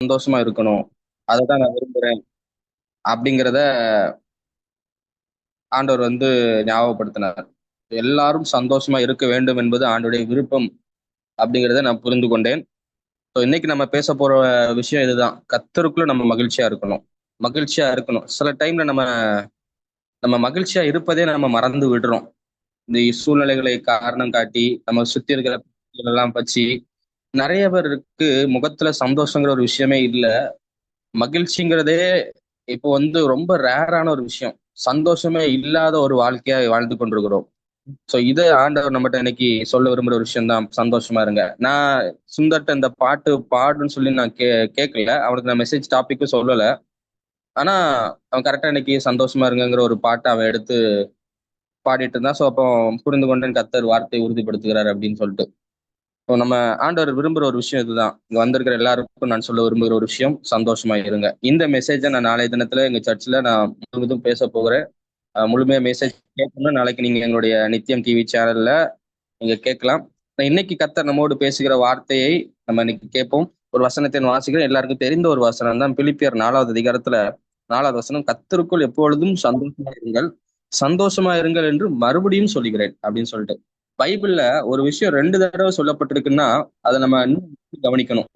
சந்தோஷமா இருக்கணும். அததான் நான் விரும்புறேன் அப்படிங்கிறத ஆண்டவர் ஞாபகப்படுத்தினார். எல்லாரும் சந்தோஷமா இருக்க வேண்டும் என்பது ஆண்டவருடைய விருப்பம் அப்படிங்கிறத நான் புரிந்து கொண்டேன். ஸோ இன்னைக்கு நம்ம பேச போற விஷயம் இதுதான். கர்த்தருக்குள்ள நம்ம மகிழ்ச்சியா இருக்கணும். மகிழ்ச்சியா இருக்கணும். சில டைம்ல நம்ம நம்ம மகிழ்ச்சியா இருப்பதே நம்ம மறந்து விடுறோம். இந்த சூழ்நிலைகளை காரணம் காட்டி நம்ம சுத்தி இருக்கிற எல்லாம் வச்சு நிறைய பேருக்கு முகத்துல சந்தோஷங்கிற ஒரு விஷயமே இல்ல. மகிழ்ச்சிங்கிறதே இப்போ ரொம்ப ரேரான ஒரு விஷயம். சந்தோஷமே இல்லாத ஒரு வாழ்க்கையா வாழ்ந்து கொண்டிருக்கிறோம். சோ இதை ஆண்டவர் நம்மகிட்ட இன்னைக்கு சொல்ல விரும்புற ஒரு விஷயம் தான். சந்தோஷமா இருங்க. நான் சுந்தர்ட்ட இந்த பாட்டு பாடுன்னு சொல்லி நான் கேட்கல. அவனுக்கு நான் மெசேஜ் டாபிக்கும் சொல்லல. ஆனா அவன் கரெக்டா இன்னைக்கு சந்தோஷமா இருங்கிற ஒரு பாட்டை அவன் எடுத்து பாடிட்டு இருந்தான். சோ அப்போ புரிந்து கொண்டேன் கர்த்தர் வார்த்தையை உறுதிப்படுத்துகிறார் அப்படின்னு சொல்லிட்டு. இப்போ நம்ம ஆண்டவர் விரும்புற ஒரு விஷயம் இதுதான். இங்க வந்திருக்கிற எல்லாருக்கும் நான் சொல்ல விரும்புகிற ஒரு விஷயம், சந்தோஷமா இருங்க. இந்த மெசேஜை நான் நாளைய தினத்துல எங்க சர்ச்சில் நான் முழுவதும் பேச போகிறேன். முழுமையா மெசேஜ் கேட்கணும்னா நாளைக்கு நீங்க எங்களுடைய நித்தியம் டிவி சேனல்ல நீங்க கேட்கலாம். இன்னைக்கு கர்த்தர் நம்மோடு பேசுகிற வார்த்தையை நம்ம இன்னைக்கு கேட்போம். ஒரு வசனத்தை வாசிக்கிறேன். எல்லாருக்கும் தெரிந்த ஒரு வசனம் தான். பிலிப்பியர் 4வது அதிகாரத்துல 4வது வசனம், கர்த்தருக்குள் எப்பொழுதும் சந்தோஷமா இருங்கள், சந்தோஷமா இருங்கள் என்று மறுபடியும் சொல்லுகிறேன் அப்படின்னு சொல்லிட்டு. பைபிள்ல ஒரு விஷயம் 2 தடவை சொல்லப்பட்டிருக்குன்னா அதை நம்ம இன்னும் கவனிக்கணும்.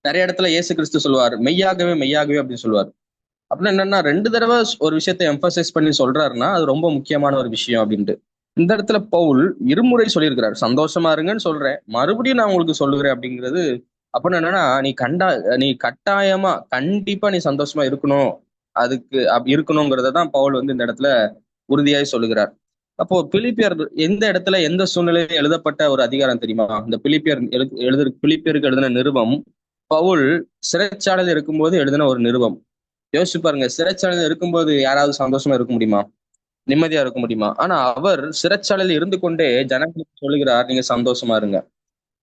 நிறைய இடத்துல இயேசு கிறிஸ்து சொல்லுவார், மெய்யாகவே மெய்யாகவே அப்படின்னு சொல்லுவார். அப்படின்னா என்னன்னா, 2 தடவை ஒரு விஷயத்தை எம்பசைஸ் பண்ணி சொல்றாருன்னா அது ரொம்ப முக்கியமான ஒரு விஷயம் அப்படின்ட்டு. இந்த இடத்துல பவுல் இருமுறை சொல்லியிருக்கிறார், சந்தோஷமா இருங்கன்னு சொல்றேன், மறுபடியும் நான் உங்களுக்கு சொல்லுகிறேன் அப்படிங்கிறது. அப்படின்னு என்னன்னா, நீ கட்டாயமா கண்டிப்பா நீ சந்தோஷமா இருக்கணும். அதுக்கு இருக்கணுங்கிறத தான் பவுல் இந்த இடத்துல உறுதியாய் சொல்லுகிறார். அப்போ பிலிப்பியர் எந்த இடத்துல எந்த சூழ்நிலையில் எழுதப்பட்ட ஒரு அதிகாரம் தெரியுமா? இந்த பிலிப்பியருக்கு எழுதின நிருபம் பவுல் சிறைச்சாலையில் இருக்கும்போது எழுதின ஒரு நிருபம். யோசிச்சு பாருங்க, சிறைச்சாலையில் இருக்கும்போது யாராவது சந்தோஷமா இருக்க முடியுமா? நிம்மதியா இருக்க முடியுமா? ஆனா அவர் சிறைச்சாலையில் இருந்து கொண்டே ஜனங்களுக்கு சொல்லுகிறார், நீங்க சந்தோஷமா இருங்க.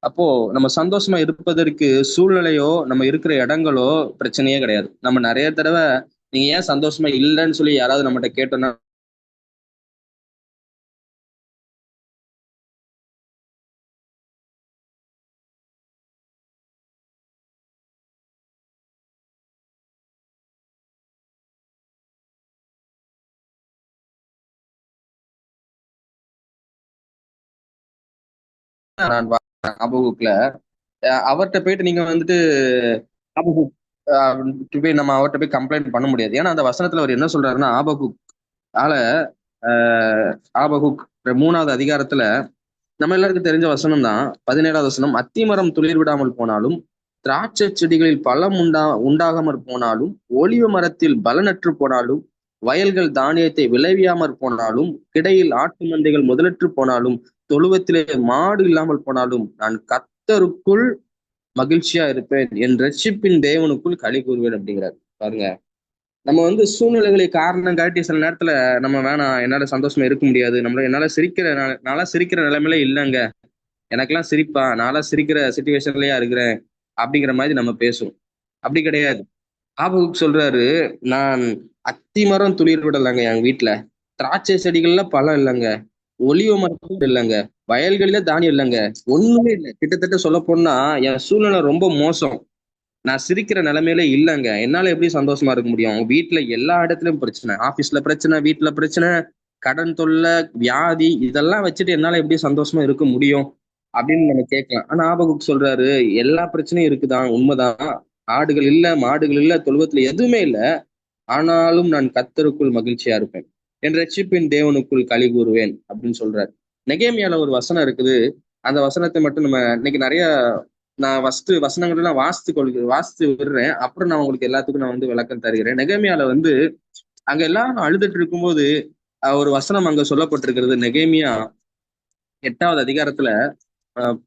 அப்போ நம்ம சந்தோஷமா இருப்பதற்கு சூழ்நிலையோ நம்ம இருக்கிற இடங்களோ பிரச்சனையே கிடையாது. நம்ம நிறைய தடவை நீங்க ஏன் சந்தோஷமா இல்லைன்னு சொல்லி யாராவது நம்மகிட்ட கேட்டோம்னா, நான் அபுக்குல அவர்கிட்ட போயிட்டு நீங்க ஆபகுக் போய் நம்ம அவர்கிட்ட போய் கம்ப்ளைண்ட் பண்ண முடியாது. ஏன்னா அந்த வசனத்துல அவர் என்ன சொல்றாருன்னா, ஆல ஆஹ் ஆபகுக் 3வது அதிகாரத்துல நம்ம எல்லாருக்கும் தெரிஞ்ச வசனம் தான். 17வது வசனம், அத்திமரம் துளிர் விடாமல் போனாலும், திராட்சை செடிகளில் பழம் உண்டாகாமற் போனாலும், ஒலிவ மரத்தில் பலனற்று போனாலும், வயல்கள் தானியத்தை விளைவியாமற் போனாலும், கிடையில் ஆட்டு மந்தைகள் முதலற்று போனாலும், தொழுவத்திலே மாடு இல்லாமல் போனாலும், நான் கர்த்தருக்குள் மகிழ்ச்சியா இருப்பேன், என் ரட்சிப்பின் தேவனுக்குள் களி கூறுவேன் அப்படிங்கிறார். பாருங்க, நம்ம சூழ்நிலைகளை காரணம் காட்டி சில நேரத்துல நம்ம வேணாம், என்னால சந்தோஷமா இருக்க முடியாது, என்னால நாளா சிரிக்கிற நிலைமையில இல்லைங்க, எனக்கெல்லாம் சிரிப்பா, நான்லாம் சிரிக்கிற சுச்சுவேஷன்லயா இருக்கிறேன் அப்படிங்கிற மாதிரி நம்ம பேசுவோம். அப்படி கிடையாது. ஆபகுக் சொல்றாரு, நான் அத்தி மரம் துளிர் விடலைங்க என் வீட்டுல, திராட்சை செடிகள்ல பழம் இல்லைங்க, ஒலிவ மரத்துல இல்லைங்க, வயல்களில தானியம் இல்லைங்க, ஒண்ணுமே இல்லை. கிட்டத்தட்ட சொல்ல போனா என் சூழ்நிலை ரொம்ப மோசம், நான் சிரிக்கிற நிலைமையில இல்லைங்க, என்னால எப்படி சந்தோஷமா இருக்க முடியும்? வீட்டுல எல்லா இடத்துலயும் பிரச்சனை, ஆபீஸ்ல பிரச்சனை, வீட்டுல பிரச்சனை, கடன் தொல்லை, வியாதி, இதெல்லாம் வச்சுட்டு என்னால எப்படி சந்தோஷமா இருக்க முடியும் அப்படின்னு நம்ம கேட்கலாம். ஆனா ஆபகுக் சொல்றாரு, எல்லா பிரச்சனையும் இருக்குதான், உண்மைதான், ஆடுகள் இல்ல, மாடுகள் இல்ல, தொழுவத்துல எதுவுமே இல்ல, ஆனாலும் நான் கர்த்தருக்குள் மகிழ்ச்சியா இருப்பேன், என் ரட்சிப்பின் தேவனுக்குள் களி கூறுவேன் அப்படின்னு சொல்றாரு. நெகேமியால ஒரு வசனம் இருக்குது. அந்த வசனத்தை மட்டும் நம்ம இன்னைக்கு நிறைய நான் வசனங்கள் நான் வாசித்து விடுறேன். அப்புறம் நான் உங்களுக்கு எல்லாத்துக்கும் நான் விளக்கம் தருகிறேன். நெகேமியால அங்க எல்லாரும் அழுதுட்டு இருக்கும்போது ஒரு வசனம் அங்க சொல்லப்பட்டிருக்கிறது. நெகேமியா 8வது அதிகாரத்துல அஹ்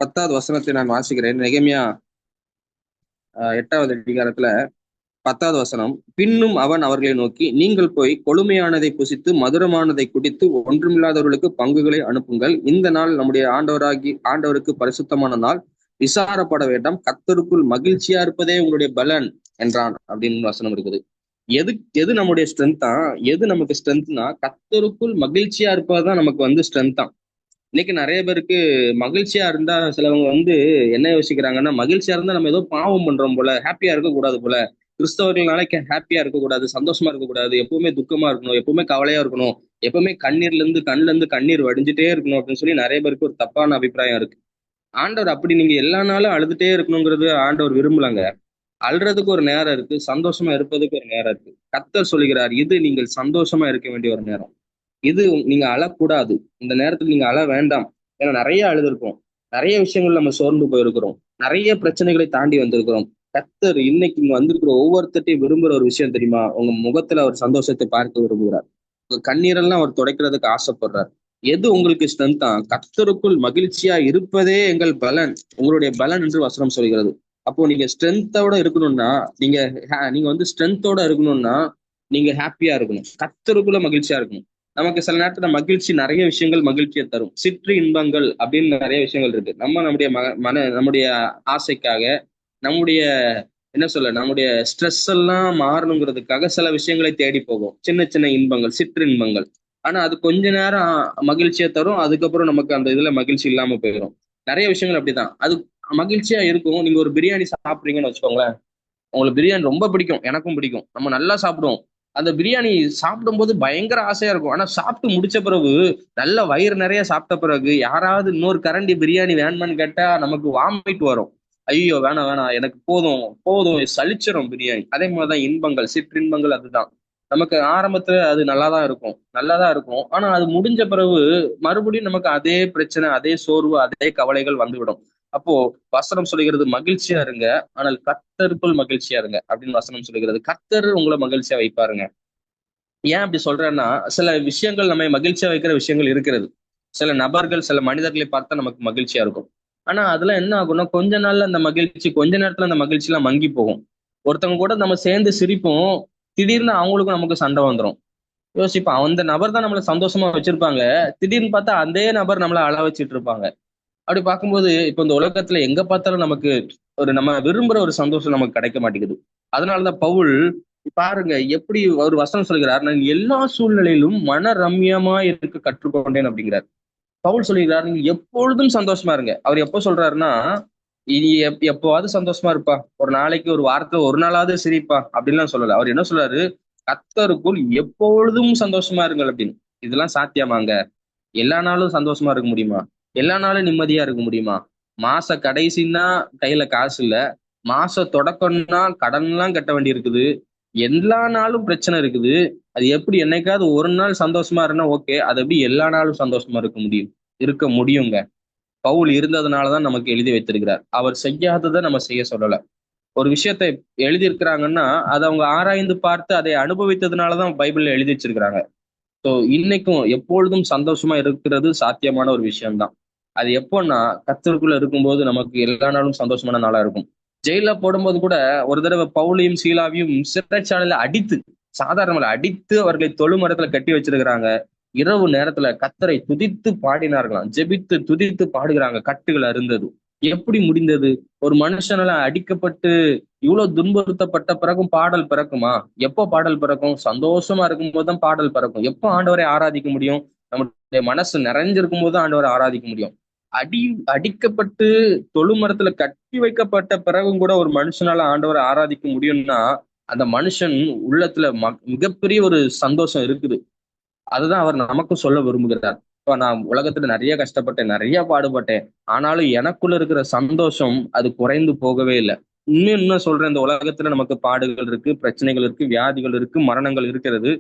10வது வசனத்தை நான் வாசிக்கிறேன். நெகேமியா 8வது அதிகாரத்துல 10வது வசனம், பின்னும் அவன் அவர்களை நோக்கி, நீங்கள் போய் கொழுமையானதை புசித்து மதுரமானதை குடித்து ஒன்றுமில்லாதவர்களுக்கு பங்குகளை அனுப்புங்கள், இந்த நாள் நம்முடைய ஆண்டவருக்கு பரிசுத்தமான நாள், விசாரப்பட வேண்டாம், கர்த்தருக்குள் மகிழ்ச்சியா இருப்பதே உங்களுடைய பலன் என்றான் அப்படின்னு வசனம் இருக்குது. எது எது நம்முடைய ஸ்ட்ரென்த்தா? எது நமக்கு ஸ்ட்ரென்த்னா, கர்த்தருக்குள் மகிழ்ச்சியா இருப்பதுதான் நமக்கு ஸ்ட்ரென்த்தா. இன்னைக்கு நிறைய பேருக்கு மகிழ்ச்சியா இருந்தா சிலவங்க என்ன யோசிக்கிறாங்கன்னா, மகிழ்ச்சியா இருந்தா நம்ம ஏதோ பாவம் பண்றோம் போல, ஹாப்பியா இருக்கக்கூடாது போல. கிறிஸ்தவர்கள்னாலே ஹாப்பியா இருக்கக்கூடாது, சந்தோஷமா இருக்கக்கூடாது, எப்பவுமே துக்கமா இருக்கணும், எப்பவுமே கவலையா இருக்கணும், எப்பவுமே கண்ணுல இருந்து கண்ணீர் வடிஞ்சிட்டே இருக்கணும் அப்படின்னு சொல்லி நிறைய பேருக்கு ஒரு தப்பான அபிப்பிராயம் இருக்கு. ஆண்டவர் அப்படி நீங்க எல்லா நாளும் அழுதுட்டே இருக்கணுங்கிறது ஆண்டவர் விரும்பலங்க. அழுறதுக்கு ஒரு நேரம் இருக்கு, சந்தோஷமா இருப்பதுக்கு ஒரு நேரம் இருக்கு. கர்த்தர் சொல்லுகிறார், இது நீங்கள் சந்தோஷமா இருக்க வேண்டிய ஒரு நேரம். இது நீங்க அழக்கூடாது. இந்த நேரத்துல நீங்க அழ வேண்டாம். ஏன்னா நிறைய அழுதுருக்கோம். நிறைய விஷயங்கள் நம்ம சோர்ந்து போயிருக்கிறோம். நிறைய பிரச்சனைகளை தாண்டி வந்திருக்கிறோம். கர்த்தர் இன்னைக்கு இங்க வந்திருக்கிற ஒவ்வொருத்தட்டையும் விரும்புற ஒரு விஷயம் தெரியுமா? உங்க முகத்துல அவர் சந்தோஷத்தை பார்க்க விரும்புகிறார். உங்க கண்ணீரெல்லாம் அவர் துடைக்கிறதுக்கு ஆசைப்படுறார். எது உங்களுக்கு ஸ்ட்ரென்த்தா? கர்த்தருக்குள் மகிழ்ச்சியா இருப்பதே எங்கள் பலன், உங்களுடைய பலன் என்று வசனம் சொல்கிறது. அப்போ நீங்க ஸ்ட்ரென்த்தோட இருக்கணும்னா, நீங்க நீங்க ஸ்ட்ரென்த்தோட இருக்கணும்னா நீங்க ஹாப்பியா இருக்கணும், கர்த்தருக்குள்ள மகிழ்ச்சியா இருக்கணும். நமக்கு சில நேரத்துல மகிழ்ச்சி, நிறைய விஷயங்கள் மகிழ்ச்சியை தரும். சிற்று இன்பங்கள் அப்படின்னு நிறைய விஷயங்கள் இருக்கு. நம்முடைய நம்முடைய ஆசைக்காக, நம்முடைய என்ன சொல்ல, நம்முடைய ஸ்ட்ரெஸ் எல்லாம் மாறணுங்கிறதுக்காக சில விஷயங்களை தேடி போகும். சின்ன சின்ன இன்பங்கள், சிற்று இன்பங்கள். ஆனா அது கொஞ்ச நேரம் மகிழ்ச்சியை தரும். அதுக்கப்புறம் நமக்கு அந்த இதுல மகிழ்ச்சி இல்லாம போயிடும். நிறைய விஷயங்கள் அப்படிதான். அது மகிழ்ச்சியா இருக்கும். நீங்க ஒரு பிரியாணி சாப்பிடுறீங்கன்னு வச்சுக்கோங்களேன். உங்களுக்கு பிரியாணி ரொம்ப பிடிக்கும், எனக்கும் பிடிக்கும், நம்ம நல்லா சாப்பிடுவோம். அந்த பிரியாணி சாப்பிடும்போது பயங்கர ஆசையா இருக்கும். ஆனா சாப்பிட்டு முடிச்ச பிறகு, நல்ல வயிறு நிறைய சாப்பிட்ட பிறகு, யாராவது இன்னொரு கரண்டி பிரியாணி வேணுமான்னு கேட்டா நமக்கு வாமிட் வரும். ஐயோ வேணாம் வேணாம், எனக்கு போதும் போதும், சலிச்சிரும் பிரியாணி. அதே மாதிரிதான் இன்பங்கள், சிற்றின்பங்கள். அதுதான் நமக்கு ஆரம்பத்துல அது நல்லாதான் இருக்கும், நல்லாதான் இருக்கும். ஆனா அது முடிஞ்ச பிறகு மறுபடியும் நமக்கு அதே பிரச்சனை, அதே சோர்வு, அதே கவலைகள் வந்துவிடும். அப்போ வசனம் சொல்லுகிறது, மகிழ்ச்சியா இருங்க, ஆனால் கர்த்தருக்குள் மகிழ்ச்சியா இருங்க அப்படின்னு வசனம் சொல்லுகிறது. கர்த்தர் உங்களை மகிழ்ச்சியா வைப்பாருங்க. ஏன் அப்படி சொல்றேன்னா, சில விஷயங்கள் நம்ம மகிழ்ச்சியா வைக்கிற விஷயங்கள் இருக்கிறது. சில நபர்கள், சில மனிதர்களை பார்த்தா நமக்கு மகிழ்ச்சியா இருக்கும். ஆனா அதெல்லாம் என்ன ஆகும்னா, கொஞ்ச நாள்ல அந்த மகிழ்ச்சி, கொஞ்ச நேரத்துல அந்த மகிழ்ச்சி எல்லாம் மங்கி போகும். ஒருத்தவங்க கூட நம்ம சேர்ந்து சிரிப்போம், திடீர்னு அவங்களுக்கும் நமக்கு சண்டை வந்துரும். யோசிப்போம், அந்த நபர் தான் நம்மளை சந்தோஷமா வச்சிருப்பாங்க, திடீர்னு பார்த்தா அதே நபர் நம்மளை அழ வச்சிட்டு இருப்பாங்க. அப்படி பார்க்கும்போது இப்ப இந்த உலகத்துல எங்க பார்த்தாலும் நமக்கு ஒரு நம்ம விரும்புற ஒரு சந்தோஷம் நமக்கு கிடைக்க மாட்டேங்குது. அதனாலதான் பவுல் பாருங்க எப்படி ஒரு வசனம் சொல்கிறார், நான் எல்லா சூழ்நிலையிலும் மன ரம்யமா இருக்க கற்றுக்கொண்டேன் அப்படிங்கிறார். பவுல் சொல்லுகிறார், நீங்க எப்பொழுதும் சந்தோஷமா இருங்க. அவர் எப்போ சொல்றாருன்னா, இனி எப்போவாவது சந்தோஷமா இருப்பா, ஒரு நாளைக்கு ஒரு வாரத்துல ஒரு நாளாவது சிரிப்பா அப்படின்லாம் சொல்லல. அவர் என்ன சொல்றாரு, கர்த்தருக்குள் எப்பொழுதும் சந்தோஷமா இருங்கள் அப்படின்னு. இதெல்லாம் சாத்தியமாங்க? எல்லா நாளும் சந்தோஷமா இருக்க முடியுமா? எல்லா நாளும் நிம்மதியா இருக்க முடியுமா? மாச கடைசின்னா கையில காசு இல்ல, மாச தொடக்கம்னா கடன் எல்லாம் கட்ட வேண்டி இருக்குது, எல்லா நாளும் பிரச்சனை இருக்குது. அது எப்படி என்னைக்காவது ஒரு நாள் சந்தோஷமா இருந்தா ஓகே, அது எப்படி எல்லா நாளும் சந்தோஷமா இருக்க முடியும்? இருக்க முடியுங்க. பவுல் இருந்ததுனாலதான் நமக்கு எழுதி வைத்திருக்கிறார். அவர் செய்யாததை நம்ம செய்ய சொல்லல. ஒரு விஷயத்தை எழுதியிருக்கிறாங்கன்னா அதை அவங்க ஆராய்ந்து பார்த்து அதை அனுபவித்ததுனாலதான் பைபிள்ல எழுதி வச்சிருக்கிறாங்க. ஸோ இன்னைக்கும் எப்பொழுதும் சந்தோஷமா இருக்கிறது சாத்தியமான ஒரு விஷயம்தான். அது எப்போன்னா, கர்த்தருக்குள்ள இருக்கும்போது நமக்கு எல்லா நாளும் சந்தோஷமான நாளா இருக்கும். ஜெயில போடும்போது கூட ஒரு தடவை பவுலையும் சீலாவையும் சிறைச்சாலையில அடித்து, சாதாரண அடித்து அவர்களை தொழுமரத்துல கட்டி வச்சிருக்கிறாங்க. இரவு நேரத்துல கர்த்தரை துதித்து பாடினார்களாம், ஜெபித்து துதித்து பாடுகிறாங்க. கட்டுகள் அருந்தது. எப்படி முடிந்தது? ஒரு மனுஷனால அடிக்கப்பட்டு இவ்வளவு துன்புறுத்தப்பட்ட பிறகும் பாடல் பிறக்குமா? எப்போ பாடல் பிறக்கும்? சந்தோஷமா இருக்கும் போதுதான் பாடல் பிறக்கும். எப்போ ஆண்டவரை ஆராதிக்க முடியும்? நம்முடைய மனசு நிறைஞ்சிருக்கும் போது ஆண்டவரை ஆராதிக்க முடியும். அடி அடிக்கப்பட்டு தொழுமரத்துல கட்டி வைக்கப்பட்ட பிறகும் கூட ஒரு மனுஷனால ஆண்டவரை ஆராதிக்க முடியும்னா, அந்த மனுஷன் உள்ளத்துல மிகப்பெரிய ஒரு சந்தோஷம் இருக்குது. அதுதான் அவர் நமக்கும் சொல்ல விரும்புகிறார். இப்ப நான் உலகத்துல நிறைய கஷ்டப்பட்டேன், நிறைய பாடுபட்டேன், ஆனாலும் எனக்குள்ள இருக்கிற சந்தோஷம் அது குறைந்து போகவே இல்லை. இன்னும் சொல்றேன், இந்த உலகத்துல நமக்கு பாடுகள் இருக்கு, பிரச்சனைகள் இருக்கு, வியாதிகள் இருக்கு, மரணங்கள் இருக்கிறது.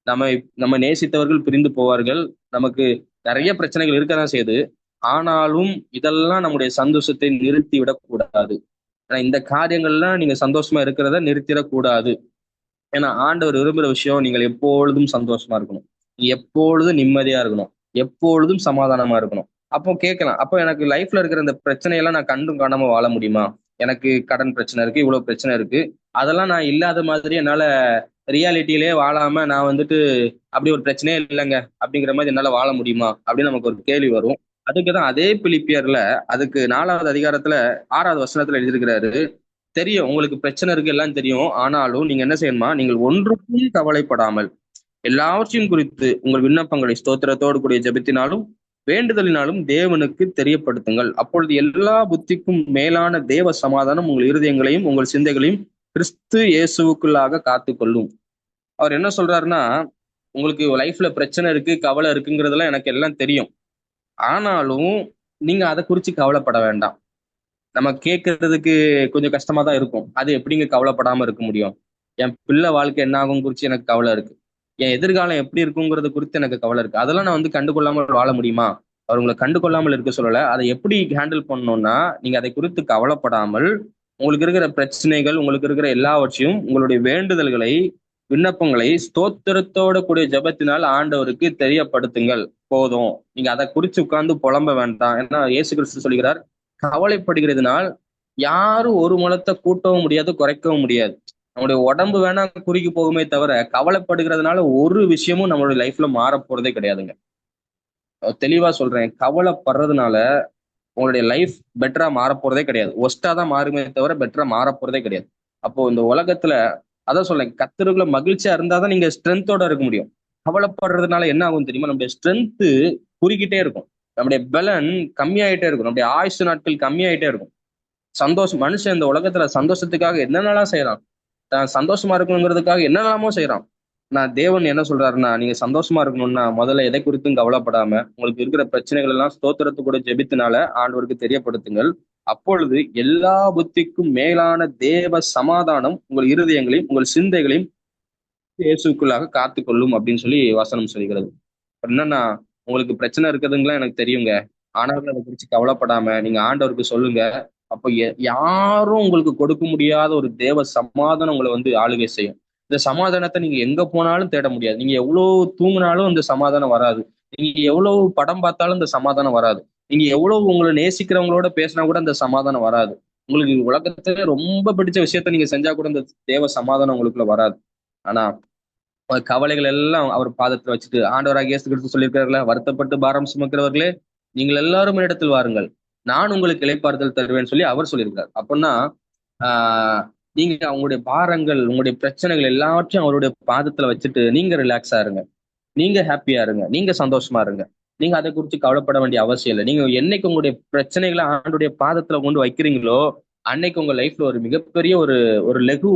நம்ம நம்ம நேசித்தவர்கள் பிரிந்து போவார்கள். நமக்கு நிறைய பிரச்சனைகள் இருக்கதான் செய்யுது. ஆனாலும் இதெல்லாம் நம்முடைய சந்தோஷத்தை நிறுத்தி விடக்கூடாது. ஆனா இந்த காரியங்கள்லாம் நீங்க சந்தோஷமா இருக்கிறத நிறுத்திடக்கூடாது. ஏன்னா ஆண்டவர் விரும்புற விஷயம், நீங்கள் எப்பொழுதும் சந்தோஷமா இருக்கணும், நீ எப்பொழுதும் நிம்மதியா இருக்கணும், எப்பொழுதும் சமாதானமா இருக்கணும். அப்போ கேட்கலாம், அப்போ எனக்கு லைஃப்ல இருக்கிற இந்த பிரச்சனையெல்லாம் நான் கண்டும் காணாம வாழ முடியுமா? எனக்கு கடன் பிரச்சனை இருக்கு, இவ்வளவு பிரச்சனை இருக்கு, அதெல்லாம் நான் இல்லாத மாதிரி என்னால ரியாலிட்டியிலே வாழாம நான் அப்படி ஒரு பிரச்சனையே இல்லைங்க அப்படிங்கிற மாதிரி என்னால வாழ முடியுமா அப்படின்னு நமக்கு ஒரு கேள்வி வரும். அதுக்குதான் அதே பிலிப்பியர்ல, அதுக்கு 4வது அதிகாரத்துல 6வது வசனத்துல எழுதியிருக்கிறாரு, தெரியும் உங்களுக்கு பிரச்சனை இருக்கு, எல்லாம் தெரியும், ஆனாலும் நீங்க என்ன செய்யணுமா, நீங்கள் ஒன்றுக்கும் கவலைப்படாமல் எல்லாவற்றையும் குறித்து உங்கள் விண்ணப்பங்களை ஸ்தோத்திரத்தோடு கூடிய ஜெபத்தினாலும் வேண்டுதலினாலும் தேவனுக்கு தெரியப்படுத்துங்கள். அப்பொழுது எல்லா புத்திக்கும் மேலான தேவ சமாதானம் உங்கள் இருதயங்களையும் உங்கள் சிந்தைகளையும் கிறிஸ்து இயேசுவுக்குள்ளாக காத்துக்கொள்ளும். அவர் என்ன சொல்றாருன்னா, உங்களுக்கு லைஃப்ல பிரச்சனை இருக்கு, கவலை இருக்குங்கிறதெல்லாம் எனக்கு எல்லாம் தெரியும். ஆனாலும் நீங்க அதை குறிச்சு கவலைப்பட வேண்டாம். நம்ம கேட்கறதுக்கு கொஞ்சம் கஷ்டமா தான் இருக்கும். அது எப்படிங்க கவலைப்படாம இருக்க முடியும்? என் பிள்ளை வாழ்க்கை என்ன ஆகும் குறிச்சு எனக்கு கவலை இருக்கு. என் எதிர்காலம் எப்படி இருக்குங்கிறது குறித்து எனக்கு கவலை இருக்கு. அதெல்லாம் நான் கண்டுகொள்ளாமல் வாழ முடியுமா? அவர் உங்களை கண்டுகொள்ளாமல் இருக்க சொல்லல. அதை எப்படி ஹேண்டில் பண்ணணும்னா, நீங்க அதை குறித்து கவலைப்படாமல் உங்களுக்கு இருக்கிற பிரச்சனைகள், உங்களுக்கு இருக்கிற எல்லாவற்றையும் உங்களுடைய வேண்டுதல்களை, விண்ணப்பங்களை ஸ்தோத்திரத்தோட கூடிய ஜெபத்தினால் ஆண்டவருக்கு தெரியப்படுத்துங்கள். போதும். நீங்க அதை குறிச்சு உட்கார்ந்து புலம்ப வேண்டாம். ஏன்னா இயேசு கிறிஸ்து சொல்கிறார், கவலைப்படுகிறதுனால் யாரும் ஒரு முழத்தை கூட்டவும் முடியாது, குறைக்கவும் முடியாது. நம்முடைய உடம்பு வேணா குறுகி போகுமே தவிர, கவலைப்படுகிறதுனால ஒரு விஷயமும் நம்மளுடைய லைஃப்ல மாற போறதே கிடையாதுங்க. தெளிவா சொல்றேன், கவலைப்படுறதுனால உங்களுடைய லைஃப் பெட்டரா மாற போறதே கிடையாது. ஒஸ்டா தான் மாறுமே தவிர பெட்டரா மாற போறதே கிடையாது. அப்போ இந்த உலகத்துல அதான் சொல்றேன், கர்த்தருக்குள்ள மகிழ்ச்சியா இருந்தாதான் நீங்க ஸ்ட்ரென்த்தோட இருக்க முடியும். கவலைப்படுறதுனால என்ன ஆகும் தெரியுமா? நம்முடைய ஸ்ட்ரென்த் குறுக்கிட்டே இருக்கும், நம்முடைய பலன் கம்மியாயிட்டே இருக்கும், நம்முடைய ஆயுசு நாட்கள் கம்மியாயிட்டே இருக்கும். சந்தோஷம், மனுஷன் இந்த உலகத்துல சந்தோஷத்துக்காக என்னென்னலாம் செய்யறான், தான் சந்தோஷமா இருக்கணுங்கிறதுக்காக என்னென்னலாமோ செய்யறான். நான் தேவன் என்ன சொல்றாருன்னா, நீங்க சந்தோஷமா இருக்கணும்னா முதல்ல எதை குறித்தும் கவலைப்படாம உங்களுக்கு இருக்கிற பிரச்சனைகள் எல்லாம் ஸ்தோத்திரத்து கூட ஜெபித்தினால ஆண்டவருக்கு தெரியப்படுத்துங்கள். அப்பொழுது எல்லா புத்திக்கும் மேலான தேவ சமாதானம் உங்கள் இருதயங்களையும் உங்கள் சிந்தைகளையும் இயேசுக்குள்ளாக காத்துக்கொள்ளும் அப்படின்னு சொல்லி வசனம் சொல்கிறது. என்னன்னா, உங்களுக்கு பிரச்சனை இருக்குதுங்களா எனக்கு தெரியுங்க. ஆனாலும் அதை குறிச்சு கவலைப்படாம நீங்க ஆண்டவருக்கு சொல்லுங்க. அப்போ யாரும் உங்களுக்கு கொடுக்க முடியாத ஒரு தேவ சமாதானம் உங்களை ஆளுகை செய்யும். இந்த சமாதானத்தை நீங்க எங்க போனாலும் தேட முடியாது. நீங்க எவ்வளவு தூங்கினாலும் இந்த சமாதானம் வராது. நீங்க எவ்வளவு படம் பார்த்தாலும் இந்த சமாதானம் வராது. நீங்க எவ்வளவு உங்களை நேசிக்கிறவங்களோட பேசினா கூட இந்த சமாதானம் வராது. உங்களுக்கு உலகத்திலே ரொம்ப பிடிச்ச விஷயத்த நீங்க செஞ்சா கூட இந்த தேவ சமாதானம் உங்களுக்குள்ள வராது. ஆனா கவலைகள் எல்லாம் அவர் பாதத்துல வச்சுட்டு ஆண்டவராக இயேசு கிறிஸ்து சொல்லியிருக்காருல, வருத்தப்பட்டு பாரம் சுமக்கிறவர்களே நீங்கள் எல்லாரும் இடத்தில் வாருங்கள், நான் உங்களுக்கு இளைப்பாறுதல் தருவேன்னு சொல்லி அவர் சொல்லியிருக்காரு. அப்படின்னா ஆஹ் நீங்க உங்களுடைய பாரங்கள், உங்களுடைய பிரச்சனைகள் எல்லாவற்றையும் அவருடைய பாதத்துல வச்சுட்டு நீங்க ரிலாக்ஸா இருங்க, நீங்க ஹாப்பியா இருங்க, நீங்க சந்தோஷமா இருங்க. நீங்க அதை குறித்து கவலைப்பட வேண்டிய அவசியம் இல்லை. நீங்க என்னைக்கு உங்களுடைய பிரச்சனைகளை ஆண்டுடைய பாதத்துல கொண்டு வைக்கிறீங்களோ, அன்னைக்கு உங்க லைஃப்ல ஒரு மிகப்பெரிய ஒரு ஒரு லெகு,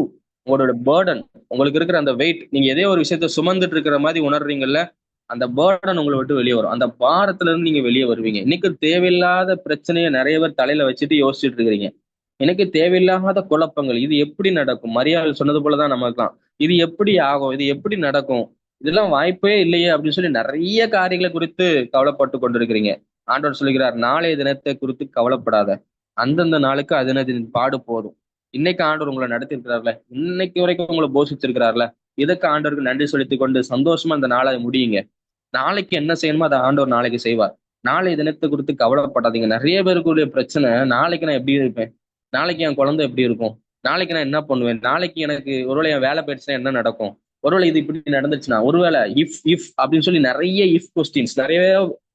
உங்களோட பேர்டன், உங்களுக்கு இருக்கிற அந்த வெயிட், நீங்க எதே ஒரு விஷயத்த சுமந்துட்டு இருக்கிற மாதிரி உணர்றீங்கல்ல, அந்த பேர்டன் உங்களை விட்டு வெளியே வரும். அந்த பாரத்துல இருந்து நீங்க வெளியே வருவீங்க. இன்னைக்கு தேவையில்லாத பிரச்சனையை நிறைய பேர் தலையில வச்சுட்டு யோசிச்சுட்டு இருக்கிறீங்க. எனக்கு தேவையில்லாத குழப்பங்கள், இது எப்படி நடக்கும்? மரியாதை சொன்னது போலதான் நமக்குலாம், இது எப்படி ஆகும், இது எப்படி நடக்கும், இதெல்லாம் வாய்ப்பே இல்லையே அப்படின்னு சொல்லி நிறைய காரியங்களை குறித்து கவலைப்பட்டு கொண்டிருக்கிறீங்க. ஆண்டவர் சொல்லுகிறார், நாளைய தினத்தை குறித்து கவலைப்படாத, அந்தந்த நாளுக்கு அதனதின் பாடு போதும். இன்னைக்கு ஆண்டவர் உங்களை நடத்திருக்கிறார்ல, இன்னைக்கு வரைக்கும் உங்களை போஷிச்சிருக்கிறார்ல, இதுக்கு ஆண்டவருக்கு நன்றி செலுத்திக் கொண்டு சந்தோஷமா அந்த நாளை முடியுங்க. நாளைக்கு என்ன செய்யணுமோ அதை ஆண்டவர் நாளைக்கு செய்வார். நாளைய தினத்தை குறித்து கவலைப்படாதீங்க. நிறைய பேருக்குரிய பிரச்சனை, நாளைக்கு நான் எப்படி இருப்பேன், நாளைக்கு என் குழந்தை எப்படி இருக்கும், நாளைக்கு நான் என்ன பண்ணுவேன், நாளைக்கு எனக்கு ஒருவேளை என் வேலை போயிடுச்சுன்னா என்ன நடக்கும், ஒருவேளை இது இப்படி நடந்துச்சுன்னா, ஒருவேளை இஃப் இஃப் அப்படின்னு சொல்லி நிறைய இஃப் கொஸ்டின்ஸ், நிறைய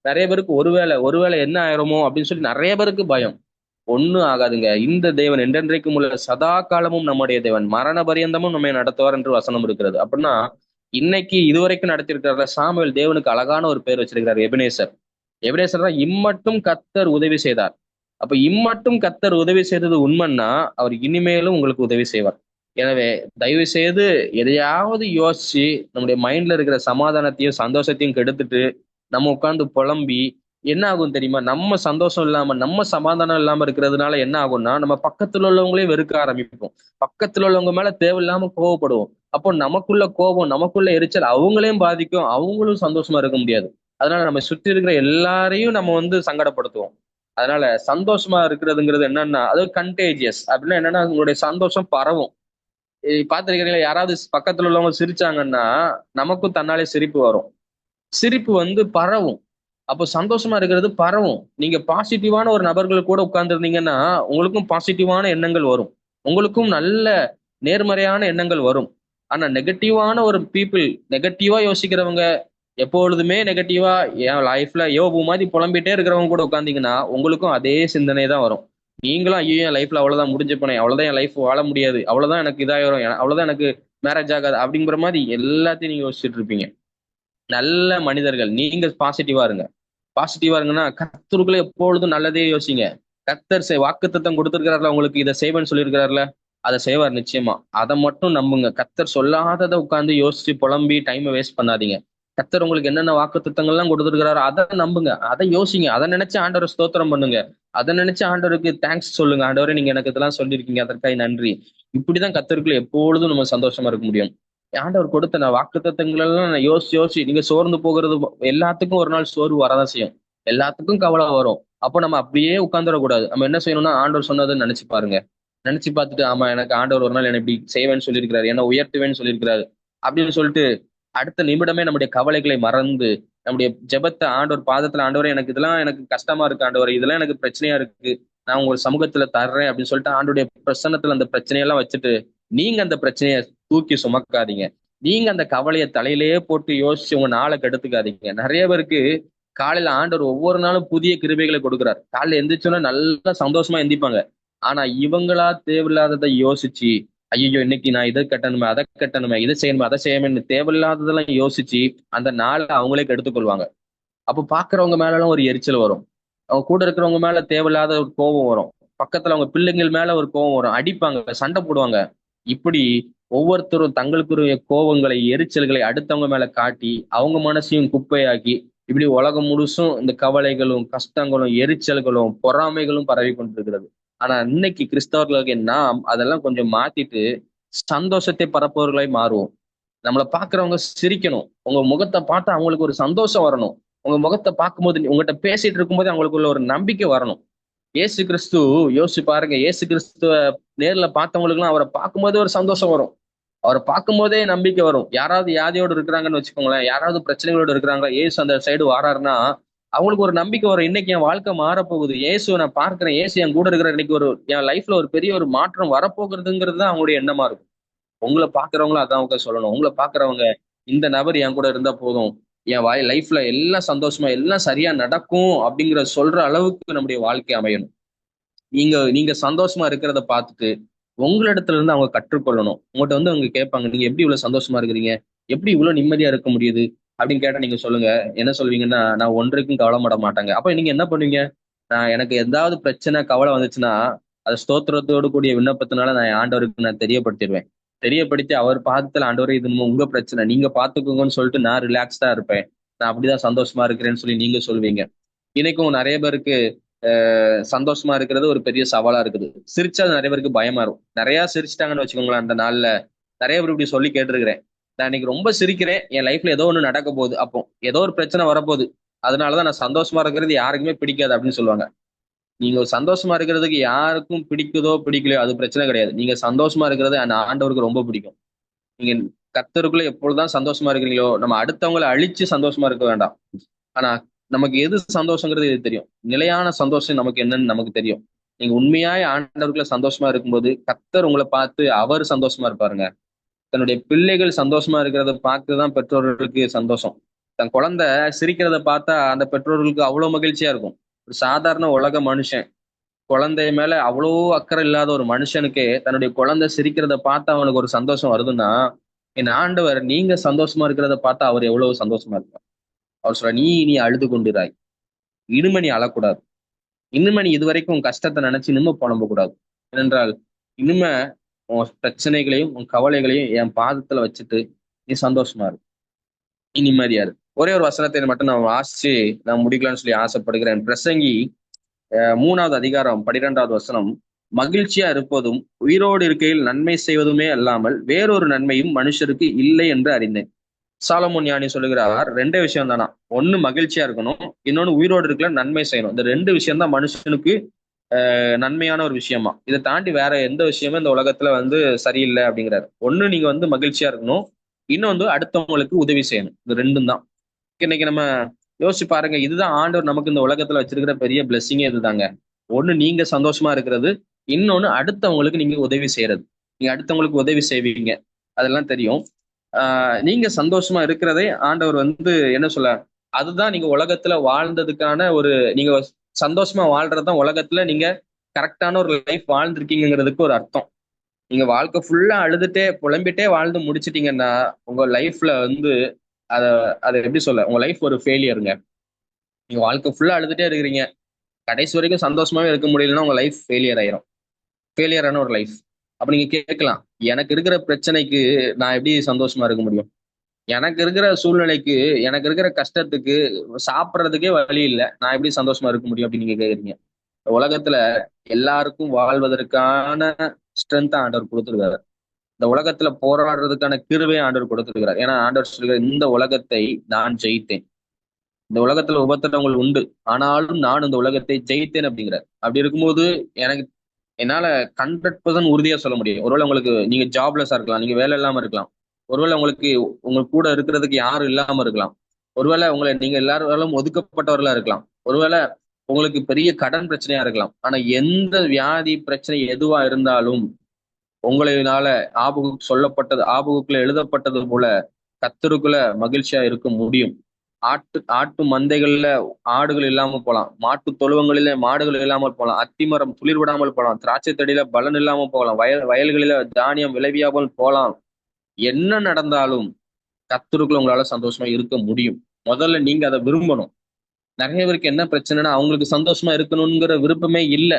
நிறைய பேருக்கு ஒருவேளை ஒருவேளை என்ன ஆயிருமோ அப்படின்னு சொல்லி நிறைய பேருக்கு பயம். ஒண்ணும் ஆகாதுங்க. இந்த தேவன் என்றென்றைக்கும் உள்ள சதா காலமும் நம்முடைய தேவன், மரண பரியந்தமும் நம்மை நடத்துவார் என்று வசனம் இருக்கிறது. அப்படின்னா இன்னைக்கு இதுவரைக்கும் நடத்திருக்கிறார் சாமுவேல், தேவனுக்கு அழகான ஒரு பேர் வச்சிருக்கிறார், எபினேசர். எபினேசர் தான் இம்மட்டும் கர்த்தர் உதவி செய்தார். அப்ப இம்மட்டும் கர்த்தர் உதவி செய்தது உண்மைன்னா அவர் இனிமேலும் உங்களுக்கு உதவி செய்வார். எனவே தயவு செய்து எதையாவது யோசிச்சு நம்முடைய மைண்ட்ல இருக்கிற சமாதானத்தையும் சந்தோஷத்தையும் கெடுத்துட்டு நம்ம உட்கார்ந்து புலம்பி என்ன ஆகும் தெரியுமா? நம்ம சந்தோஷம் இல்லாம நம்ம சமாதானம் இல்லாம இருக்கிறதுனால என்ன ஆகும்னா, நம்ம பக்கத்துல உள்ளவங்களையும் வெறுக்க ஆரம்பிப்போம், பக்கத்துல உள்ளவங்க மேல தேவையில்லாம கோவப்படுவோம். அப்போ நமக்குள்ள கோபம், நமக்குள்ள எரிச்சல் அவங்களையும் பாதிக்கும், அவங்களும் சந்தோஷமா இருக்க முடியாது. அதனால நம்ம சுற்றி இருக்கிற எல்லாரையும் நம்ம சங்கடப்படுத்துவோம். அதனால சந்தோஷமா இருக்கிறதுங்கிறது என்னன்னா, அது கண்டேஜியஸ். அப்படின்னா என்னன்னா, உங்களுடைய சந்தோஷம் பரவும். பார்த்திருக்கிறீங்களா, யாராவது பக்கத்துல உள்ளவங்க சிரிச்சாங்கன்னா நமக்கும் தன்னாலே சிரிப்பு வரும். சிரிப்பு பரவும். அப்போ சந்தோஷமா இருக்கிறது பரவும். நீங்க பாசிட்டிவான ஒரு நபர்கள் கூட உட்கார்ந்துருந்தீங்கன்னா உங்களுக்கும் பாசிட்டிவான எண்ணங்கள் வரும், உங்களுக்கும் நல்ல நேர்மறையான எண்ணங்கள் வரும். ஆனா நெகட்டிவான ஒரு பீப்புள், நெகட்டிவா யோசிக்கிறவங்க, எப்பொழுதுமே நெகட்டிவா என் லைஃப்ல யோபு மாதிரி புலம்பிட்டே இருக்கிறவங்க கூட உட்காந்தீங்கன்னா உங்களுக்கும் அதே சிந்தனை தான் வரும். நீங்களும் ஐயோ என் லைஃப்ல அவ்வளவுதான், முடிஞ்சு போனேன், அவ்வளவுதான், என் லைஃப் வாழ முடியாது, அவ்வளவுதான், எனக்கு இதாயிரும், அவ்வளவுதான், எனக்கு மேரேஜ் ஆகாது அப்படிங்கிற மாதிரி எல்லாத்தையும் நீங்க யோசிச்சுட்டு இருப்பீங்க. நல்ல மனிதர்கள், நீங்க பாசிட்டிவா இருங்க. பாசிட்டிவா இருங்கன்னா கர்த்தருக்குள்ள எப்பொழுதும் நல்லதே யோசிங்க. கர்த்தர் வாக்குத்தத்தம் கொடுத்திருக்கிறார்ல, உங்களுக்கு இதை செய்வேன்னு சொல்லியிருக்கிறார்ல, அதை செய்வார் நிச்சயமா. அதை மட்டும் நம்புங்க. கர்த்தர் சொல்லாததை உட்கார்ந்து யோசிச்சு புலம்பி டைமை வேஸ்ட் பண்ணாதீங்க. கர்த்தர் உங்களுக்கு என்னென்ன வாக்குத்தத்தங்கள்லாம் கொடுத்திருக்கிறாரோ அதை நம்புங்க, அதை யோசிங்க, அதை நினைச்சு ஆண்டவரை ஸ்தோத்திரம் பண்ணுங்க. அதை நினைச்சு ஆண்டவருக்கு தேங்க்ஸ் சொல்லுங்க. ஆண்டவரே, நீங்க எனக்கு இதெல்லாம் சொல்லியிருக்கீங்க, அதற்காக நன்றி. இப்படிதான் கர்த்தருக்குள்ள எப்பொழுதும் நம்ம சந்தோஷமா இருக்க முடியும். ஆண்டவர் கொடுத்த நான் வாக்குத்தத்தங்கள் எல்லாம் நான் யோசிச்சு யோசிச்சு நீங்க சோர்ந்து போகிறது, எல்லாத்துக்கும் ஒரு நாள் சோர்வு வரதான் செய்யும். எல்லாத்துக்கும் கவலை வரும். அப்போ நம்ம அப்படியே உட்கார்ந்துடக்கூடாது. நம்ம என்ன செய்யணும்னா, ஆண்டவர் சொன்னதுன்னு நினைச்சு பாருங்க. நினைச்சு பார்த்துட்டு, ஆமா, எனக்கு ஆண்டவர் ஒரு நாள் என்னை இப்படி செய்வேன்னு சொல்லியிருக்கிறாரு, என்ன உயர்த்துவேன்னு சொல்லியிருக்கிறாரு அப்படின்னு சொல்லிட்டு அடுத்த நிமிடமே நம்முடைய கவலைகளை மறந்து நம்முடைய ஜெபத்தை ஆண்டவர் பாதத்துல, ஆண்டவரே எனக்கு இதெல்லாம் எனக்கு கஷ்டமா இருக்கு, ஆண்டவர் இதெல்லாம் எனக்கு பிரச்சனையா இருக்கு, நான் உங்க சமூகத்துல தர்றேன் அப்படின்னு சொல்லிட்டு ஆண்டோடைய பிரசன்னத்துல அந்த பிரச்சனையெல்லாம் வச்சுட்டு நீங்க அந்த பிரச்சனையை தூக்கி சுமக்காதீங்க. நீங்க அந்த கவலையை தலையிலேயே போட்டு யோசிச்சு உங்க நாளை கெடுத்துக்காதீங்க. நிறைய பேருக்கு காலையில ஆண்டவர் ஒவ்வொரு நாளும் புதிய கிருபைகளை கொடுக்குறார். காலையில எந்திரிச்சோன்னா நல்லா சந்தோஷமா எந்திப்பாங்க. ஆனா இவங்களா தேவையில்லாததை யோசிச்சு, ஐயோ இன்னைக்கு நான் இதை கட்டணுமே, அதை கட்டணுமே, இதை செய்யணுமே, அதை செய்யணுமே, தேவையில்லாததெல்லாம் யோசிச்சு அந்த நாளை அவங்களே கெடுத்துக்கொள்வாங்க. அப்போ பாக்குறவங்க மேலாம் ஒரு எரிச்சல் வரும். அவங்க கூட இருக்கிறவங்க மேல தேவையில்லாத ஒரு கோபம் வரும். பக்கத்துல அவங்க பிள்ளைங்கள் மேல ஒரு கோபம் வரும். அடிப்பாங்க, சண்டை போடுவாங்க. இப்படி ஒவ்வொருத்தரும் தங்களுக்குரிய கோபங்களை, எரிச்சல்களை அடுத்தவங்க மேல காட்டி அவங்க மனசையும் குப்பையாக்கி இப்படி உலகம் முழுசும் இந்த கவலைகளும் கஷ்டங்களும் எரிச்சல்களும் பொறாமைகளும் பரவி கொண்டிருக்கிறது. ஆனா இன்னைக்கு கிறிஸ்தவர்களுக்கு நாம் அதெல்லாம் கொஞ்சம் மாத்திட்டு சந்தோஷத்தை பரப்பவர்களாய் மாறுவோம். நம்மளை பாக்குறவங்க சிரிக்கணும். உங்க முகத்தை பார்த்து அவங்களுக்கு ஒரு சந்தோஷம் வரணும். உங்க முகத்தை பார்க்கும்போது, உங்ககிட்ட பேசிட்டு இருக்கும்போது அவங்களுக்குள்ள ஒரு நம்பிக்கை வரணும். இயேசு கிறிஸ்து, யோசிச்சு பாருங்க, இயேசு கிறிஸ்துவ நேர்ல பார்த்தவங்களுக்கு எல்லாம் அவரை பார்க்கும்போதே ஒரு சந்தோஷம் வரும். அவரை பார்க்கும் போதே நம்பிக்கை வரும். யாராவது வியாதியோடு இருக்கிறாங்கன்னு வச்சுக்கோங்களேன், யாராவது பிரச்சனைகளோடு இருக்கிறாங்க, ஏசு அந்த சைடு வாராருன்னா அவங்களுக்கு ஒரு நம்பிக்கை வரும். இன்னைக்கு என் வாழ்க்கை மாறப்போகுது, இயேசு நான் பார்க்கிறேன், இயேசு என் கூட இருக்கிற, இன்னைக்கு ஒரு என் லைஃப்ல ஒரு பெரிய ஒரு மாற்றம் வரப்போகிறதுங்கிறது தான் அவங்களுடைய எண்ணமா இருக்கும். உங்களை பாக்குறவங்களும் அதான் அவங்க சொல்லணும். உங்களை பாக்குறவங்க, இந்த நபர் என் கூட இருந்தா போதும், என் லைஃப்ல எல்லாம் சந்தோஷமா எல்லாம் சரியா நடக்கும் அப்படிங்கிற சொல்ற அளவுக்கு நம்முடைய வாழ்க்கை அமையணும். நீங்க நீங்க சந்தோஷமா இருக்கிறத பார்த்துட்டு உங்களிடத்துல இருந்து அவங்க கற்றுக்கொள்ளணும். உங்கள்கிட்ட வந்து அவங்க கேட்பாங்க, நீங்க எப்படி இவ்வளவு சந்தோஷமா இருக்கிறீங்க, எப்படி இவ்வளவு நிம்மதியா இருக்க முடியுது அப்படின்னு கேட்டா நீங்க சொல்லுங்க. என்ன சொல்வீங்கன்னா, நான் ஒன்றைக்கும் கவலைப்பட மாட்டாங்க. அப்ப நீங்க என்ன பண்ணுவீங்க? நான் எனக்கு ஏதாவது பிரச்சனை கவலை வந்துச்சுன்னா அதை ஸ்தோத்திரத்தோடு கூடிய விண்ணப்பத்தினால நான் என் ஆண்டவருக்கு நான் தெரியப்படுத்திடுவேன். தெரியப்படுத்தி அவர் பாதத்துல, ஆண்டவரே இது உங்க பிரச்சனை, நீங்க பாத்துக்கோங்கன்னு சொல்லிட்டு நான் ரிலாக்ஸ்டா இருப்பேன். நான் அப்படிதான் சந்தோஷமா இருக்கிறேன்னு சொல்லி நீங்க சொல்வீங்க. இன்னைக்கும் நிறைய பேருக்கு சந்தோஷமா இருக்கிறது ஒரு பெரிய சவாலா இருக்குது. சிரிச்சா நிறைய பேருக்கு பயமா இருக்கும். நிறைய சிரிச்சிட்டாங்கன்னு வச்சுக்கோங்களேன் அந்த நாள்ல. நிறைய பேர் இப்படி சொல்லி கேட்டிருக்கிறேன். நான் இன்னைக்கு ரொம்ப சிரிக்கிறேன், என் லைஃப்ல ஏதோ ஒண்ணு நடக்க போகுது, அப்போ ஏதோ ஒரு பிரச்சனை வரப்போகுது, அதனாலதான் நான் சந்தோஷமா இருக்கிறது யாருக்குமே பிடிக்காது அப்படின்னு சொல்லுவாங்க. நீங்க ஒரு சந்தோஷமா இருக்கிறதுக்கு யாருக்கும் பிடிக்குதோ பிடிக்கலையோ அது பிரச்சனை கிடையாது. நீங்க சந்தோஷமா இருக்கிறது அந்த ஆண்டவருக்கு ரொம்ப பிடிக்கும். நீங்க கர்த்தருக்குள்ள எப்பொழுதுதான் சந்தோஷமா இருக்கிறீங்களோ, நம்ம அடுத்தவங்களை அழிச்சு சந்தோஷமா இருக்க வேண்டாம். ஆனா நமக்கு எது சந்தோஷங்கிறது இது தெரியும். நிலையான சந்தோஷம் நமக்கு என்னன்னு நமக்கு தெரியும். நீங்க உண்மையாய் ஆண்டவருக்குள்ள சந்தோஷமா இருக்கும்போது கர்த்தர் உங்களை பார்த்து அவர் சந்தோஷமா இருப்பாருங்க. தன்னுடைய பிள்ளைகள் சந்தோஷமா இருக்கிறத பார்த்துதான் பெற்றோர்களுக்கு சந்தோஷம். தன் குழந்தை சிரிக்கிறத பார்த்தா அந்த பெற்றோர்களுக்கு அவ்வளவு மகிழ்ச்சியா இருக்கும். ஒரு சாதாரண உலக மனுஷன் குழந்தை மேல அவ்வளோ அக்கறை இல்லாத ஒரு மனுஷனுக்கே தன்னுடைய குழந்தை சிரிக்கிறத பார்த்தா அவனுக்கு ஒரு சந்தோஷம் வருதுன்னா, என் ஆண்டவர் நீங்க சந்தோஷமா இருக்கிறத பார்த்தா அவர் எவ்வளவு சந்தோஷமா இருப்பார். அவர் சொல்ற, நீ நீ அழுது கொண்டிராய், இனிமே நீ அழக்கூடாது, இனிமே நீ இதுவரைக்கும் உன் கஷ்டத்தை நினைச்சு இனிமே புலம்ப கூடாது. ஏனென்றால் இனிமே உன் பிரச்சனைகளையும் உன் கவலைகளையும் என் பாதத்துல வச்சுட்டு நீ சந்தோஷமா இரு, நீ நிம்மதியா இரு. ஒரே ஒரு வசனத்தை மட்டும் நான் வாசிச்சு நான் முடிக்கலாம்னு சொல்லி ஆசைப்படுகிறேன். பிரசங்கி 3வது அதிகாரம் 12வது வசனம், மகிழ்ச்சியா இருப்பதும் உயிரோடு இருக்கையில் நன்மை செய்வதுமே அல்லாமல் வேறொரு நன்மையும் மனுஷருக்கு இல்லை என்று அறிந்தேன். சாலமோன் ஞானி சொல்லுகிறார், ரெண்டே விஷயம் தானா. ஒண்ணு மகிழ்ச்சியா இருக்கணும், இன்னொன்னு உயிரோடு இருக்கல நன்மை செய்யணும். இந்த ரெண்டு விஷயம் தான் மனுஷனுக்கு நன்மையான ஒரு விஷயமா. இதை தாண்டி வேற எந்த விஷயமும் இந்த உலகத்துல வந்து சரியில்லை அப்படிங்கிறாரு. ஒண்ணு நீங்க வந்து மகிழ்ச்சியா இருக்கணும், இன்னொன்று அடுத்தவங்களுக்கு உதவி செய்யணும். இது ரெண்டும் தான். இன்னைக்கு நம்ம யோசிச்சு பாருங்க, இதுதான் ஆண்டவர் நமக்கு இந்த உலகத்துல வச்சிருக்கிற பெரிய பிளெஸிங்கே இதுதாங்க. ஒண்ணு நீங்க சந்தோஷமா இருக்கிறது, இன்னொன்னு அடுத்தவங்களுக்கு நீங்க உதவி செய்யறது. நீங்க அடுத்தவங்களுக்கு உதவி செய்வீங்க, அதெல்லாம் தெரியும். நீங்க சந்தோஷமா இருக்கிறதே ஆண்டவர் வந்து என்ன சொல்ல, அதுதான் நீங்க உலகத்துல வாழ்ந்ததுக்கான ஒரு, நீங்க சந்தோஷமா வாழ்றதுதான் உலகத்துல நீங்க கரெக்டான ஒரு லைஃப் வாழ்ந்திருக்கீங்கிறதுக்கு ஒரு அர்த்தம். நீங்க வாழ்க்கை ஃபுல்லா அழுதுட்டே புலம்பிட்டே வாழ்ந்து முடிச்சிட்டீங்கன்னா உங்க லைஃப்ல வந்து அத அதை எப்படி சொல்ல, உங்க லைஃப் ஒரு ஃபெயிலியருங்க. நீங்க வாழ்க்கை ஃபுல்லா அழுதுட்டே இருக்கிறீங்க, கடைசி வரைக்கும் சந்தோஷமாவே இருக்க முடியலன்னா உங்க லைஃப் ஃபெயிலியர் ஆயிரும். ஃபெயிலியரான ஒரு லைஃப். அப்ப நீங்க கேட்கலாம், எனக்கு இருக்கிற பிரச்சனைக்கு நான் எப்படி சந்தோஷமா இருக்க முடியும்? எனக்கு இருக்கிற சூழ்நிலைக்கு, எனக்கு இருக்கிற கஷ்டத்துக்கு, சாப்பிடுறதுக்கே வழி இல்ல. நான் எப்படி சந்தோஷமா இருக்க முடியும் அப்படின்னு நீங்க கேக்குறீங்க. உலகத்துல எல்லாருக்கும் வாழ்வதற்கான ஸ்ட்ரென்த் ஆண்டவர் கொடுத்திருக்காரு. இந்த உலகத்துல போராடுறதுக்கான கிருபையை ஆண்டவர் கொடுத்திருக்கிறார். ஏன்னா ஆண்டவர் சொல்கிறார், இந்த உலகத்தை நான் ஜெயித்தேன். இந்த உலகத்துல உபத்திரவங்கள் உண்டு, ஆனாலும் நான் இந்த உலகத்தை ஜெயித்தேன் அப்படிங்கிறார். அப்படி இருக்கும்போது எனக்கு என்னால 100% உறுதியா சொல்ல முடியும். ஒருவேளை உங்களுக்கு நீங்க ஜாப்லெஸ்ஸா இருக்கலாம், நீங்க வேலை இல்லாம இருக்கலாம். ஒருவேளை உங்களுக்கு உங்க கூட இருக்கிறதுக்கு யாரும் இல்லாம இருக்கலாம். ஒருவேளை உங்களை நீங்க எல்லாரும் ஒதுக்கப்பட்டவர்களா இருக்கலாம். ஒருவேளை உங்களுக்கு பெரிய கடன் பிரச்சனையா இருக்கலாம். ஆனா எந்த வியாதி பிரச்சனை எதுவா இருந்தாலும் உங்களினால ஆபகுக்குள்ள எழுதப்பட்டது போல கர்த்தருக்குள்ள மகிழ்ச்சியா இருக்க முடியும். ஆட்டு மந்தைகள்ல ஆடுகள் இல்லாம போலாம், மாட்டு தொழுவங்களில மாடுகள் இல்லாமல் போலாம், அத்திமரம் துளிர் விடாமல் போலாம், திராட்சை செடியில பலன் இல்லாம போகலாம், வயல்களில தானியம் விளைவியாமல் போலாம். என்ன நடந்தாலும் கர்த்தருக்குள்ள உங்களால சந்தோஷமா இருக்க முடியும். முதல்ல நீங்க அதை விரும்பணும். நிறைய பேருக்கு என்ன பிரச்சனைனா, அவங்களுக்கு சந்தோஷமா இருக்கணுங்கிற விருப்பமே இல்ல.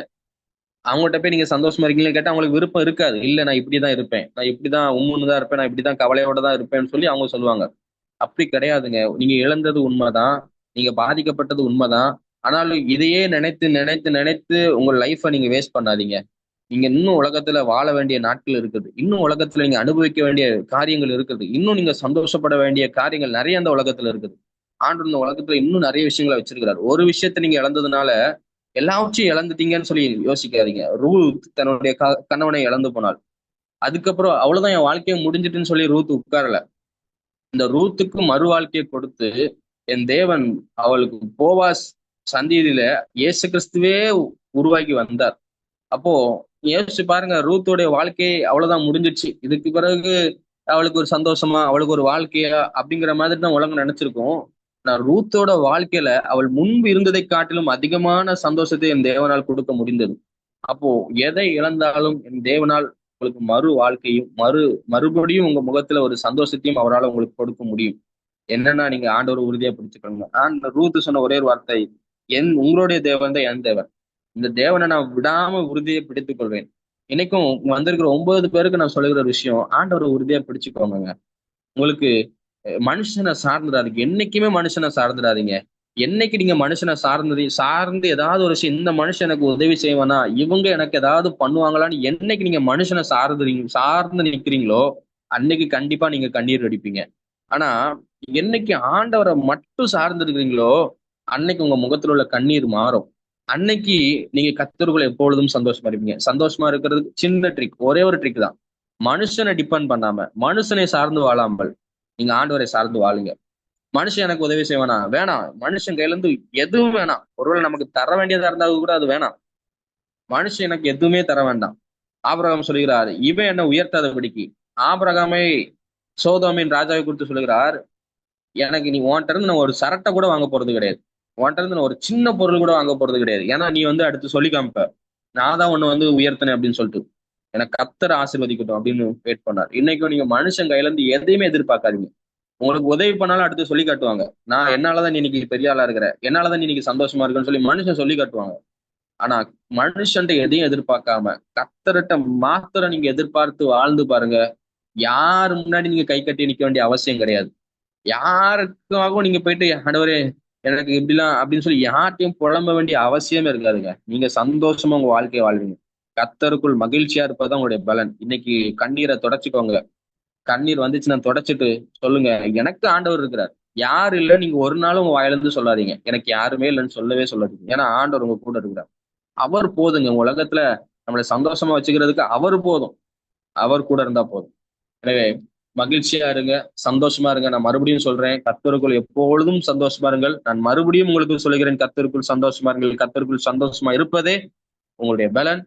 அவங்ககிட்ட போய் நீங்க சந்தோஷமா இருக்கீங்கன்னு கேட்டா அவங்களுக்கு விருப்பம் இருக்காது. இல்ல, நான் இப்படிதான் இருப்பேன், நான் இப்படிதான் உம்முன்னு தான் இருப்பேன், நான் இப்படிதான் கவலையோட தான் இருப்பேன்னு சொல்லி அவங்க சொல்லுவாங்க. அப்படி கிடையாதுங்க. நீங்க இழந்தது உண்மைதான், நீங்க பாதிக்கப்பட்டது உண்மைதான். ஆனாலும் இதையே நினைத்து நினைத்து நினைத்து உங்க லைஃபை நீங்க வேஸ்ட் பண்ணாதீங்க. நீங்க இன்னும் உலகத்துல வாழ வேண்டிய நாட்கள் இருக்குது. இன்னும் உலகத்துல நீங்க அனுபவிக்க வேண்டிய காரியங்கள் இருக்குது. இன்னும் நீங்க சந்தோஷப்பட வேண்டிய காரியங்கள் நிறைய அந்த உலகத்துல இருக்குது. ஆண்டு இந்த உலகத்துல இன்னும் நிறைய விஷயங்களை வச்சிருக்கிறார். ஒரு விஷயத்த நீங்க இழந்ததுனால எல்லாவற்றையும் இழந்துட்டீங்கன்னு சொல்லி யோசிக்காதீங்க. ரூத் தன்னுடைய கணவனை இழந்து போனாள். அதுக்கப்புறம் அவ்வளவுதான், என் வாழ்க்கையை முடிஞ்சிட்டுன்னு சொல்லி ரூத் உட்காரல. இந்த ரூத்துக்கு மறு வாழ்க்கையை கொடுத்து என் தேவன் அவளுக்கு போவாஸ் சந்ததியில இயேசு கிறிஸ்துவே உருவாக்கி வந்தார். அப்போ யோசிச்சு பாருங்க, ரூத்தோடைய வாழ்க்கை அவ்வளவுதான் முடிஞ்சிடுச்சு. இதுக்கு பிறகு அவளுக்கு ஒரு சந்தோஷமா, அவளுக்கு ஒரு வாழ்க்கையா அப்படிங்கிற மாதிரி தான் உலகம் நினைச்சிருக்கோம். நான் ரூத்தோட வாழ்க்கையில அவள் முன்பு இருந்ததை காட்டிலும் அதிகமான சந்தோஷத்தை என் தேவனால் கொடுக்க முடிந்தது. அப்போ எதை இழந்தாலும் என் தேவனால் உங்களுக்கு மறு வாழ்க்கையும் மறுபடியும் உங்க முகத்துல ஒரு சந்தோஷத்தையும் அவரால் உங்களுக்கு கொடுக்க முடியும். என்னன்னா, நீங்க ஆண்டவர் உறுதியா பிடிச்சுக்கணுங்க. ரூத் சொன்ன ஒரே ஒரு வார்த்தை, உங்களுடைய தேவன் தான் என் தேவன். இந்த தேவனை நான் விடாம உறுதியை பிடித்துக் கொள்வேன். இன்னைக்கும் வந்திருக்கிற 9 பேருக்கு நான் சொல்லுகிற விஷயம், ஆண்டவரை உறுதியா பிடிச்சுக்கோங்க. உங்களுக்கு மனுஷனை சார்ந்துடாதீங்க. என்னைக்குமே மனுஷனை சார்ந்துடாதீங்க. என்னைக்கு நீங்க மனுஷனை சார்ந்து ஏதாவது ஒரு விஷயம், இந்த மனுஷன் எனக்கு உதவி செய்வானா, இவங்க எனக்கு ஏதாவது பண்ணுவாங்களான்னு என்னைக்கு நீங்க மனுஷனை சார்ந்து நிக்கிறீங்களோ அன்னைக்கு கண்டிப்பா நீங்க கண்ணீர் அடிப்பீங்க. ஆனா என்னைக்கு ஆண்டவரை மட்டும் சார்ந்து இருக்கிறீங்களோ அன்னைக்கு உங்க முகத்துல உள்ள கண்ணீர் மாறும். அன்னைக்கு நீங்க கர்த்தருக்குள்ள எப்பொழுதும் சந்தோஷமா இருப்பீங்க. சந்தோஷமா இருக்கிறதுக்கு சின்ன ட்ரிக், ஒரே ஒரு ட்ரிக் தான். மனுஷனை டிபெண்ட் பண்ணாம, மனுஷனை சார்ந்து வாழாமல் நீங்க ஆண்டவரை சார்ந்து வாழுங்க. மனுஷன் எனக்கு உதவி செய்வானா, வேணாம். மனுஷன் கையில இருந்து எதுவும் வேணாம். ஒருவேளை நமக்கு தர வேண்டியதா இருந்தாலும் கூட அது வேணாம். மனுஷன் எனக்கு எதுவுமே தர வேண்டாம். ஆபிரகாம் சொல்லுகிறார், இவன் என்ன உயர்த்தாதபடிக்கு. ஆபிரகாமை சோதோமின் ராஜாவை குறித்து சொல்லுகிறார், எனக்கு நீ உன்கிட்ட இருந்து நான் ஒரு சரட்டை கூட வாங்க போறது கிடையாது. உன்கிட்ட இருந்து நான் ஒரு சின்ன பொருள் கூட வாங்க போறது கிடையாது. ஏன்னா நீ அடுத்து சொல்லி காமிப்ப, நான் தான் உன்னை உயர்த்தினேன் அப்படின்னு சொல்லிட்டு. எனக்கு கர்த்தர் ஆசீர்வதிக்கட்டும் அப்படின்னு வெயிட் பண்ணார். இன்னைக்கும் நீங்க மனுஷன் கையில இருந்து எதையுமே எதிர்பார்க்காதீங்க. உங்களுக்கு உதவி பண்ணாலும் அடுத்து சொல்லி காட்டுவாங்க, நான் என்னாலதான் நீ இன்னைக்கு பெரிய ஆளா இருக்கிற, என்னாலதான் நீ இன்னைக்கு சந்தோஷமா இருக்குன்னு சொல்லி மனுஷன் சொல்லி காட்டுவாங்க. ஆனா மனுஷன்ட்ட எதையும் எதிர்பார்க்காம கர்த்தர்ட்ட மாத்திரம் நீங்க எதிர்பார்த்து வாழ்ந்து பாருங்க. யாரு முன்னாடி நீங்க கை கட்டி நிக்க வேண்டிய அவசியம் கிடையாது. யாருக்காகவும் நீங்க போயிட்டு ஆண்டவரே எனக்கு இப்படிலாம் அப்படின்னு சொல்லி யார்ட்டையும் புலம்ப வேண்டிய அவசியமே இருக்காதுங்க. நீங்க சந்தோஷமா உங்க வாழ்க்கையை வாழ்வீங்க. கர்த்தருக்குள் மகிழ்ச்சியா இருப்பதுதான் உங்களுடைய பலன். இன்னைக்கு கண்ணீரை தொடச்சிக்கோங்க. கண்ணீர் வந்துச்சுன்னா தொடச்சிட்டு சொல்லுங்க, எனக்கு ஆண்டவர் இருக்கிறார். யாரு இல்லை நீங்க ஒரு நாளும் உங்க வாயிலிருந்து சொல்லாதீங்க, எனக்கு யாருமே இல்லைன்னு சொல்லவே சொல்லாதீங்க. ஏன்னா ஆண்டவர் உங்க கூட இருக்கிறார். அவர் போதுங்க. உங்க உலகத்துல நம்மளை சந்தோஷமா வச்சுக்கிறதுக்கு அவர் போதும். அவர் கூட இருந்தா போதும். எனவே மகிழ்ச்சியா இருங்க, சந்தோஷமா இருங்க. நான் மறுபடியும் சொல்றேன், கர்த்தருக்குள் எப்பொழுதும் சந்தோஷமா இருங்கள். நான் மறுபடியும் உங்களுக்கு சொல்லுகிறேன், கர்த்தருக்குள் சந்தோஷமா இருங்கள். கர்த்தருக்குள் சந்தோஷமா இருப்பதே உங்களுடைய பலன்.